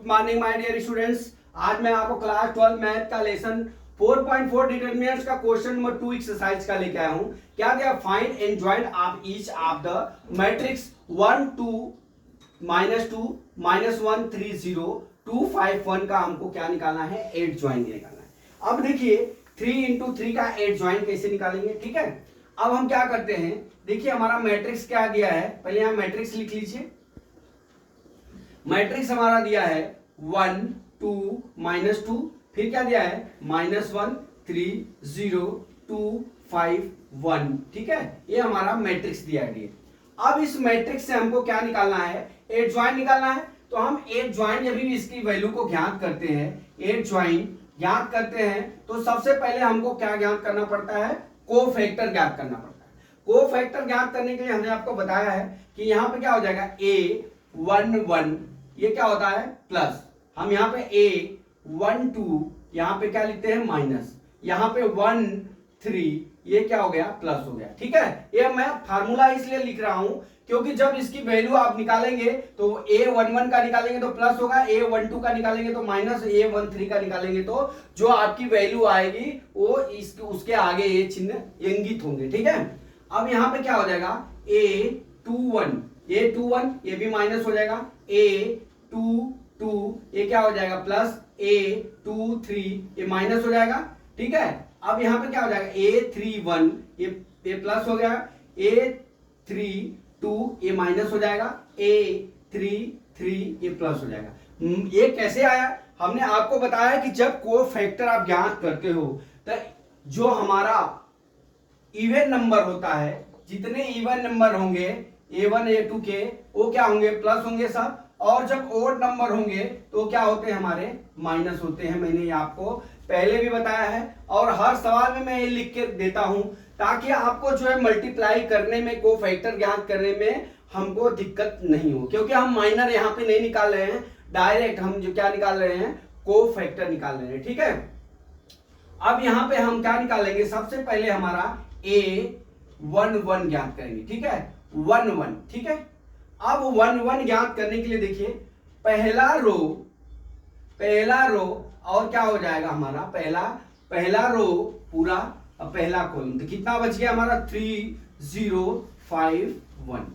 Morning my dear students. आज मैं आपको क्लास 12 मैथ का लेसन 4.4 डिटरमिनेंट्स का क्वेश्चन नंबर 2 एक्सरसाइज का लेके आया हूं। क्या दिया? Find and joint of each of the matrix 1 2 -2 -1 3 0 2 5 1 का हमको क्या निकालना है? 8 ज्वाइन निकालना है। अब देखिए 3 इंटू 3 का 8 ज्वाइन कैसे निकालेंगे, ठीक है। अब हम क्या करते हैं, देखिए हमारा मैट्रिक्स क्या दिया है, पहले यहां मैट्रिक्स लिख लीजिए। मैट्रिक्स हमारा दिया है 1 2 -2, फिर क्या दिया है -1 3 0 2 5 1, ठीक है। ये हमारा मैट्रिक्स दिया है। अब इस मैट्रिक्स से हमको क्या निकालना है? 8 ज्वाइन निकालना है। तो हम 8 ज्वाइन जब भी इसकी वैल्यू को ज्ञात करते हैं, 8 ज्वाइन ज्ञात करते हैं तो सबसे पहले हमको क्या ज्ञात करना पड़ता है? कोफैक्टर ज्ञात करना पड़ता है। कोफैक्टर ज्ञात करने के लिए हमने आपको बताया है कि यहाँ पे क्या हो जाएगा, A11 ये क्या होता है प्लस, हम यहाँ पे A12 यहाँ पे क्या लिखते हैं माइनस, यहाँ पे 1 3 ये क्या हो गया प्लस हो गया, ठीक है। ये मैं फार्मूला इसलिए लिख रहा हूं क्योंकि जब इसकी वैल्यू आप निकालेंगे तो A11 का निकालेंगे तो प्लस होगा, A12 का निकालेंगे तो माइनस, A13 का निकालेंगे तो जो आपकी वैल्यू आएगी वो उसके आगे ये चिन्ह इंगित होंगे, ठीक है। अब यहाँ पे क्या हो जाएगा A21 ये भी माइनस हो जाएगा, A22 ये क्या हो जाएगा प्लस, A23 ये माइनस हो जाएगा, ठीक है। अब यहाँ पे क्या हो जाएगा A31 ये प्लस हो गया, A32 ये माइनस हो जाएगा, A33 ये प्लस हो जाएगा। ये कैसे आया? हमने आपको बताया कि जब कोफैक्टर आप ज्ञात करते हो तो जो हमारा इवन नंबर होता है, जितने इवन नंबर होंगे A1 A2 के वो क्या होंगे प्लस होंगे सब, और जब ओड नंबर होंगे तो क्या होते हैं हमारे माइनस होते हैं। मैंने ये आपको पहले भी बताया है और हर सवाल में मैं ये लिख के देता हूं ताकि आपको जो है मल्टीप्लाई करने में, कोफैक्टर ज्ञात करने में हमको दिक्कत नहीं हो, क्योंकि हम माइनर यहाँ पे नहीं निकाल रहे हैं, डायरेक्ट हम जो क्या निकाल रहे हैं कोफैक्टर निकाल रहे हैं, ठीक है। अब यहाँ पे हम क्या निकालेंगे, सबसे पहले हमारा A11 ज्ञात करेंगे, ठीक है, 1 1, ठीक है। अब 1 1 ज्ञात करने के लिए देखिए पहला रो और क्या हो जाएगा हमारा पहला रो पूरा, पहला कॉलम, तो कितना बच गया हमारा 3 0 5 1,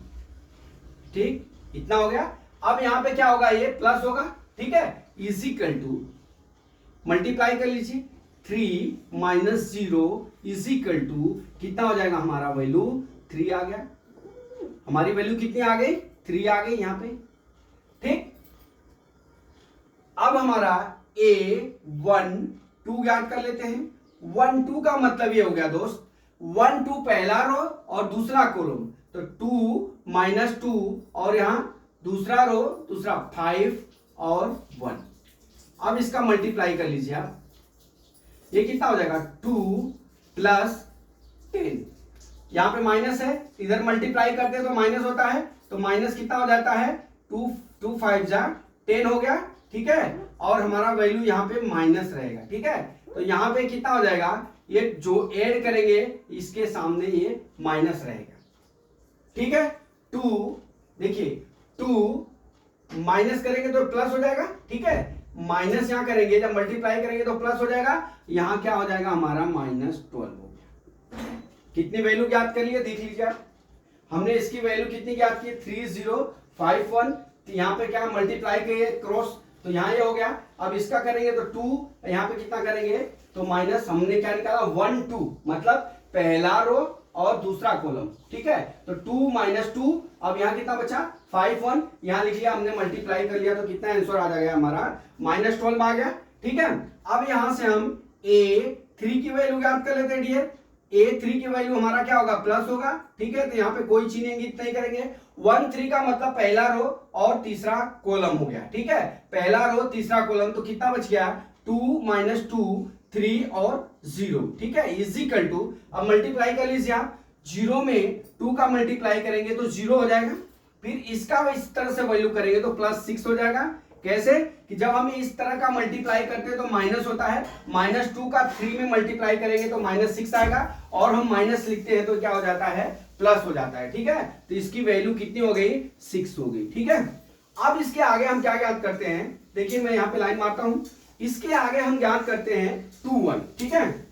ठीक, इतना हो गया। अब यहां पे क्या होगा, ये प्लस होगा, ठीक है, इजिकल टू मल्टीप्लाई कर लीजिए 3 - 0 इजिकल टू कितना हो जाएगा हमारा वैल्यू 3 आ गया। हमारी वैल्यू कितनी आ गई? 3 आ गई यहां पे, ठीक। अब हमारा A12 ज्ञात कर लेते हैं। 1 2 का मतलब ये हो गया दोस्त, 1 2 पहला रो और दूसरा कॉलम, तो 2 - 2 और यहां दूसरा रो दूसरा 5 और 1। अब इसका मल्टीप्लाई कर लीजिए आप, ये कितना हो जाएगा 2 + 10, यहां पे माइनस है, इधर मल्टीप्लाई करते हैं तो माइनस होता है, तो माइनस कितना हो जाता है 2 5 जा 10 हो गया, ठीक है। और हमारा वैल्यू यहाँ पे माइनस रहेगा, ठीक है। तो यहाँ पे कितना हो जाएगा, ये जो ऐड करेंगे इसके सामने ये माइनस रहेगा, ठीक है। 2 देखिए 2 माइनस करेंगे तो प्लस हो जाएगा, ठीक है, माइनस यहां करेंगे जब मल्टीप्लाई करेंगे तो प्लस हो जाएगा, यहां क्या हो जाएगा हमारा -12 हो गया। कितनी वैल्यू ज्ञात कर लिए देख लीजिए आप, हमने इसकी वैल्यू कितनी ज्ञात की 3 0 5 1, तो यहाँ पे क्या मल्टीप्लाई किए क्रॉस, तो यहाँ ये हो गया। अब इसका करेंगे तो 2, यहाँ पे कितना करेंगे तो माइनस, हमने क्या निकाला 1 2, मतलब पहला रो और दूसरा कॉलम, ठीक है। तो 2 - 2, अब यहाँ कितना बचा 5 1, यहाँ लिख लिया हमने, मल्टीप्लाई कर लिया तो कितना आंसर आ जाएगा हमारा -12 आ गया, ठीक है। अब यहां से हम A3 की वैल्यू ज्ञात कर लेते हैं डियर। A3 की वैल्यू हमारा क्या होगा प्लस होगा, ठीक है, तो यहाँ पे कोई चिन्ह इंगित नहीं करेंगे। 1 3 का मतलब पहला रो और तीसरा कॉलम हो गया, ठीक है, पहला रो तीसरा कॉलम, तो कितना बच गया 2 - 2 3 और 0, ठीक है, इजिकल टू, अब मल्टीप्लाई कर लीजिए आप, 0 में 2 का मल्टीप्लाई करेंगे तो 0 हो जाएगा, फिर इसका इस तरह से वैल्यू करेंगे तो +6 हो जाएगा। कैसे कि जब हम इस तरह का मल्टीप्लाई करते हैं तो माइनस होता है, -2 का 3 में मल्टीप्लाई करेंगे तो -6 आएगा, और हम माइनस लिखते हैं तो क्या हो जाता है प्लस हो जाता है, ठीक है। तो इसकी वैल्यू कितनी हो गई 6 हो गई, ठीक है। अब इसके आगे हम क्या ज्ञात करते हैं, देखिए मैं यहां पे लाइन मारता हूं, इसके आगे हम ज्ञात करते हैं 2 1, ठीक है।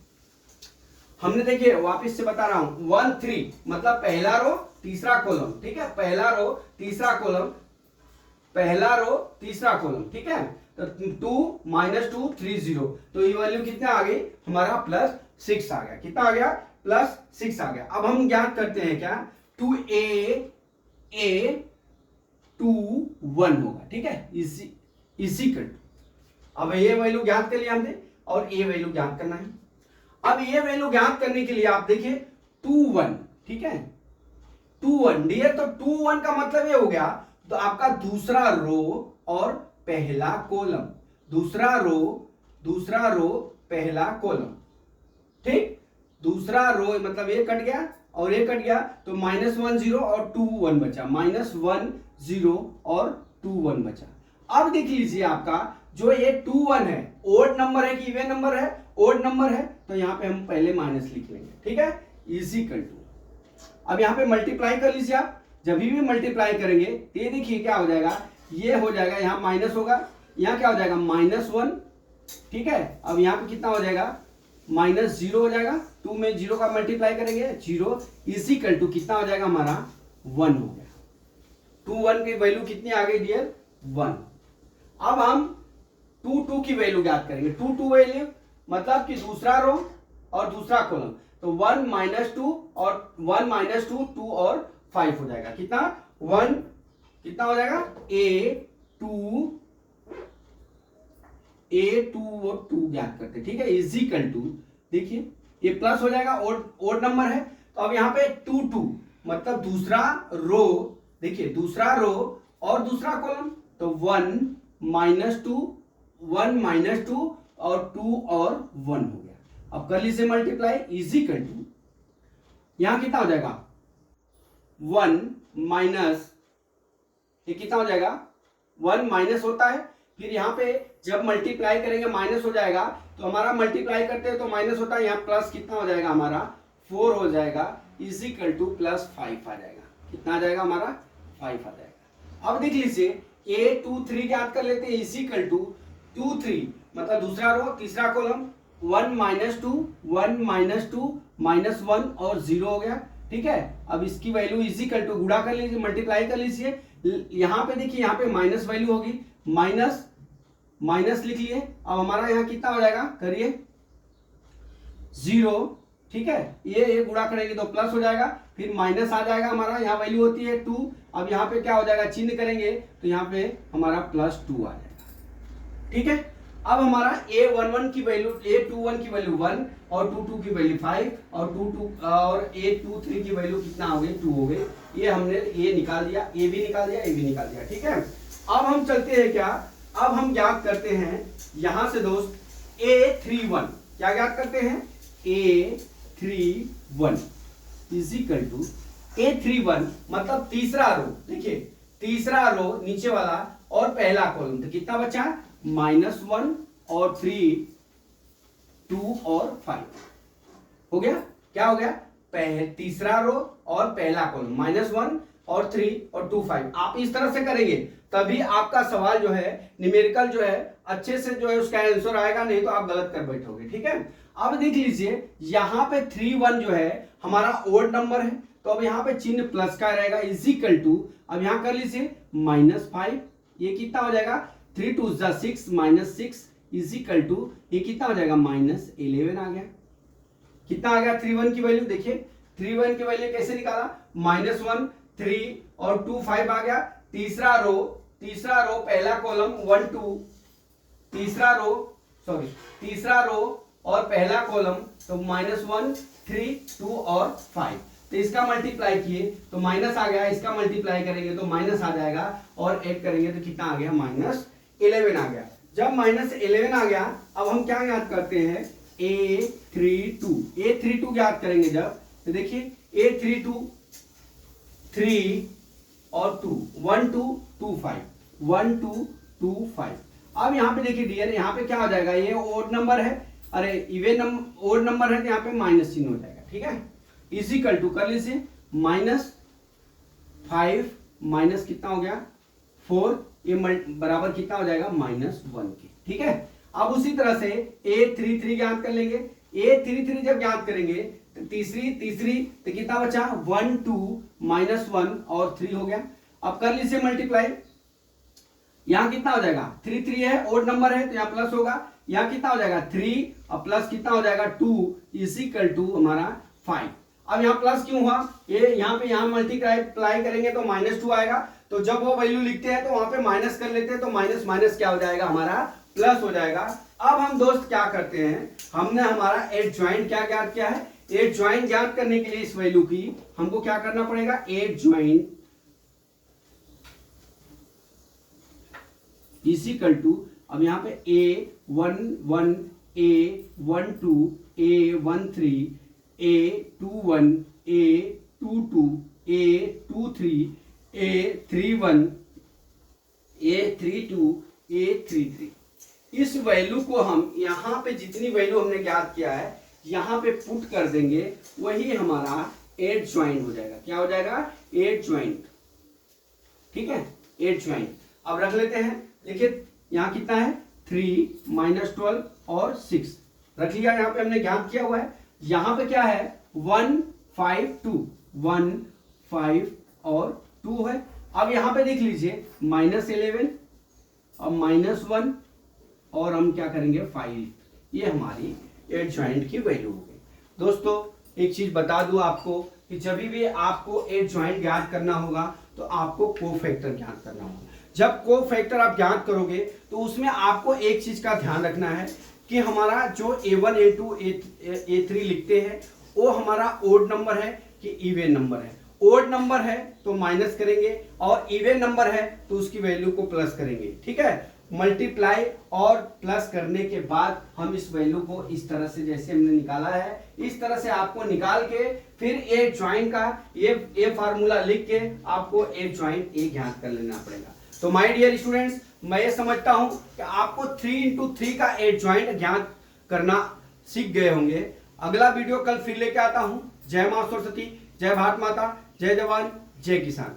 हमने देखिए वापस से बता रहा हूं 1 3 मतलब पहला रो तीसरा कॉलम, ठीक है, पहला रो तीसरा कॉलम, पहला रो तीसरा कॉलम, ठीक है। तो 2 -2 3 0, तो ये वैल्यू कितना आ गई हमारा +6 आ गया। कितना आ गया? +6 आ गया। अब हम ज्ञात करते हैं क्या, 2a 2 1 होगा, ठीक है, इसी कर। अब ये वैल्यू ज्ञात कर लिया हमने और ये वैल्यू ज्ञात करना है। अब ये वैल्यू ज्ञात करने के लिए आप देखिए 2 1, ठीक है, 2 1 डियर, तो 2 1 का मतलब ये हो गया, तो आपका दूसरा रो और पहला कॉलम, दूसरा रो पहला कॉलम, ठीक, दूसरा रो मतलब ये कट गया और ये कट गया, तो -1 0 और 2 1 बचा, -1 0 और 2 1 बचा। अब देख लीजिए आपका जो ये 2 1 है, ओड नंबर है कि इवन नंबर है? ओड नंबर है, तो यहां पे हम पहले माइनस लिख लेंगे, ठीक है, इक्वल टू। अब यहां पे मल्टीप्लाई कर लीजिए आप, जब भी मल्टीप्लाई करेंगे तो ये देखिए क्या हो जाएगा, ये हो जाएगा, यहां माइनस होगा, यहां क्या हो जाएगा -1, ठीक है। अब यहां पे कितना हो जाएगा, -0 हो जाएगा, 2 में 0 का मल्टीप्लाई करेंगे 0 इक्वल टू कितना हो जाएगा हमारा 1 हो गया। 2 1 की वैल्यू कितनी आ गई डियर? 1। अब हम 2 2 की वैल्यू ज्ञात करेंगे। 2 2 वैल्यू मतलब कि दूसरा रो और दूसरा कॉलम, तो 1 -2 और 1 -2 2 और 5 हो जाएगा। कितना? 1 कितना हो जाएगा, a2 और 2 ज्ञात करते, ठीक है, इक्वल टू, देखिए ये प्लस हो जाएगा, ओड नंबर है, तो अब यहाँ पे 2 2 मतलब दूसरा रो, देखिए दूसरा रो और दूसरा कॉलम, तो 1 -2 और 2 और 1 हो गया। अब कर लीजिए मल्टीप्लाई, इक्वल टू, यहां कितना हो जाएगा 1 माइनस, ये कितना हो जाएगा 1 माइनस होता है, फिर यहाँ पे जब मल्टीप्लाई करेंगे माइनस हो जाएगा, तो हमारा मल्टीप्लाई करते हैं तो माइनस होता है, यहाँ प्लस कितना हो जाएगा हमारा 4 हो जाएगा, इक्वल टू +5 आ जाएगा। कितना आ जाएगा हमारा 5 आ जाएगा। अब देख लीजिए a2 3 ज्ञात कर लेते हैं, इक्वल टू 2 3 मतलब दूसरा रो तीसरा कॉलम, 1 -2 -1 और 0 हो गया, ठीक है। अब इसकी वैल्यू इक्वल टू गुणा कर लीजिए, मल्टीप्लाई कर लीजिए, यहां पे देखिए यहाँ पे माइनस वैल्यू होगी, माइनस लिख लिए। अब हमारा यहाँ कितना हो जाएगा, करिए 0, ठीक है, ये गुणा करेंगे तो प्लस हो जाएगा, फिर माइनस आ जाएगा, हमारा यहाँ वैल्यू होती है 2। अब यहाँ पे क्या हो जाएगा, चिन्ह करेंगे तो यहाँ पे हमारा +2 आ जाएगा, ठीक है। अब हमारा a11 की वैल्यू, a21 की वैल्यू 1 और 22 की वैल्यू 5 और a23 की वैल्यू कितना हो गई, 2 हो गई। ये हमने ये निकाल दिया, ये भी निकाल दिया, ये भी निकाल दिया, ठीक है। अब हम चलते हैं क्या, अब हम ज्ञात करते हैं यहां से दोस्त a31, क्या ज्ञात करते हैं, a31 इक्वल टू, a31 मतलब तीसरा रो, देखिए तीसरा रो नीचे वाला और पहला कॉलम, तो कितना बचा, -1 और 3 2 और 5 हो गया। क्या हो गया, तीसरा रो और पहला कॉलम, -1 और 3 और 2 5। आप इस तरह से करेंगे तभी आपका सवाल जो है न्यूमेरिकल जो है अच्छे से जो है उसका आंसर आएगा, नहीं तो आप गलत कर बैठोगे, ठीक है। अब देख लीजिए यहाँ पे 3 1 जो है हमारा ओड नंबर है, तो अब यहाँ पे चिन्ह प्लस का रहेगा, इक्वल टू, अब यहाँ कर लीजिए -5, ये कितना हो जाएगा, 3 2 6 -6 इक्वल टू, ये कितना हो जाएगा -11 आ गया। कितना आ गया 3 1 की वैल्यू, देखिए 3 1 की वैल्यू कैसे निकाला, -1 3 और 2 5 आ गया। तीसरा रो पहला कॉलम 1 2, तीसरा रो और पहला कॉलम, तो -1 3 2 और 5, तो इसका मल्टीप्लाई किए तो माइनस आ गया, इसका मल्टीप्लाई करेंगे तो माइनस आ जाएगा, और ऐड करेंगे तो कितना आ गया, -11 आ गया। जब -11 आ गया, अब हम क्या याद करते हैं, a32 याद करेंगे जब, तो देखिए a32 3 और 2 1 2 2 5 1 2 2 5। अब यहाँ पे देखिए डियर, यहाँ पे क्या हो जाएगा, ये ओड नंबर है, अरे इवन ओड नंबर है, तो यहाँ पे माइनस चिन्ह हो जाएगा, ठीक है। इक्वल टू कर लीजिए, -5 माइनस कितना हो गया 4 ये बराबर कितना हो जाएगा -1 के। ठीक है, अब उसी तरह से A33 ज्ञात कर लेंगे। A33 जब ज्ञात करेंगे तो तीसरी तो कितना बचा 1 2 -1 और 3 हो गया। अब कर लीजिए मल्टीप्लाई, यहां कितना हो जाएगा 3 3 है, ओड नंबर है तो यहाँ प्लस होगा, यहाँ कितना हो जाएगा 3 और प्लस कितना हो जाएगा 2 इजिकल टू हमारा 5। अब यहाँ प्लस क्यों हुआ, ये यहाँ पे यहाँ मल्टीप्लाई करेंगे तो -2 आएगा, तो जब वो वैल्यू लिखते हैं तो वहां पे माइनस कर लेते हैं, तो माइनस माइनस क्या हो जाएगा हमारा प्लस हो जाएगा। अब हम दोस्त क्या करते हैं, हमने हमारा एड ज्वाइंट क्या ज्ञात किया है, एड ज्वाइंट ज्ञात करने के लिए इस वैल्यू की हमको क्या करना पड़ेगा, एड ज्वाइंट इजिकल टू, अब यहाँ पे A11 A12 A13 A21 A22 A23 A31 A32 A33, इस वैल्यू को हम यहाँ पे जितनी वैल्यू हमने ज्ञात किया है यहाँ पे पुट कर देंगे, वही हमारा एड ज्वाइंट हो जाएगा। क्या हो जाएगा, एड ज्वाइंट। ठीक है, एड ज्वाइंट। अब रख लेते हैं, देखिए यहाँ कितना है 3 -12 और 6 रख लिया, यहाँ पे हमने ज्ञात किया हुआ है। यहाँ पे क्या है 1 5 2 1 5 और 2 है। अब यहाँ पे देख लीजिए -11 और -1 और हम क्या करेंगे 5, ये हमारी एड ज्वाइंट की वैल्यू हो गई। दोस्तों एक चीज बता दूं आपको कि जब भी आपको एड ज्वाइंट ज्ञात करना होगा तो आपको कोफैक्टर ज्ञात करना होगा। जब कोफैक्टर आप ज्ञात करोगे तो उसमें आपको एक चीज का ध्यान रखना है कि हमारा जो A1 A2 A3 लिखते हैं वो हमारा ओड नंबर है कि इवन नंबर है। ओड नंबर है तो माइनस करेंगे और इवन नंबर है तो उसकी वैल्यू को प्लस करेंगे। ठीक है, मल्टीप्लाई और प्लस करने के बाद हम इस वैल्यू को इस तरह से जैसे हमने निकाला है, इस तरह से आपको निकाल के फिर एड ज्वाइंट का ये फार्मूला लिख के आपको एड ज्वाइंट ए ज्ञात कर लेना पड़ेगा। तो माय डियर स्टूडेंट्स, मैं ये समझता हूं कि आपको 3 into 3 का एड ज्वाइंट ज्ञात करना सीख गए होंगे। अगला वीडियो कल फिर लेके आता हूं। जय मां सरस्वती, जय भारत माता, जय जवान, जय किसान।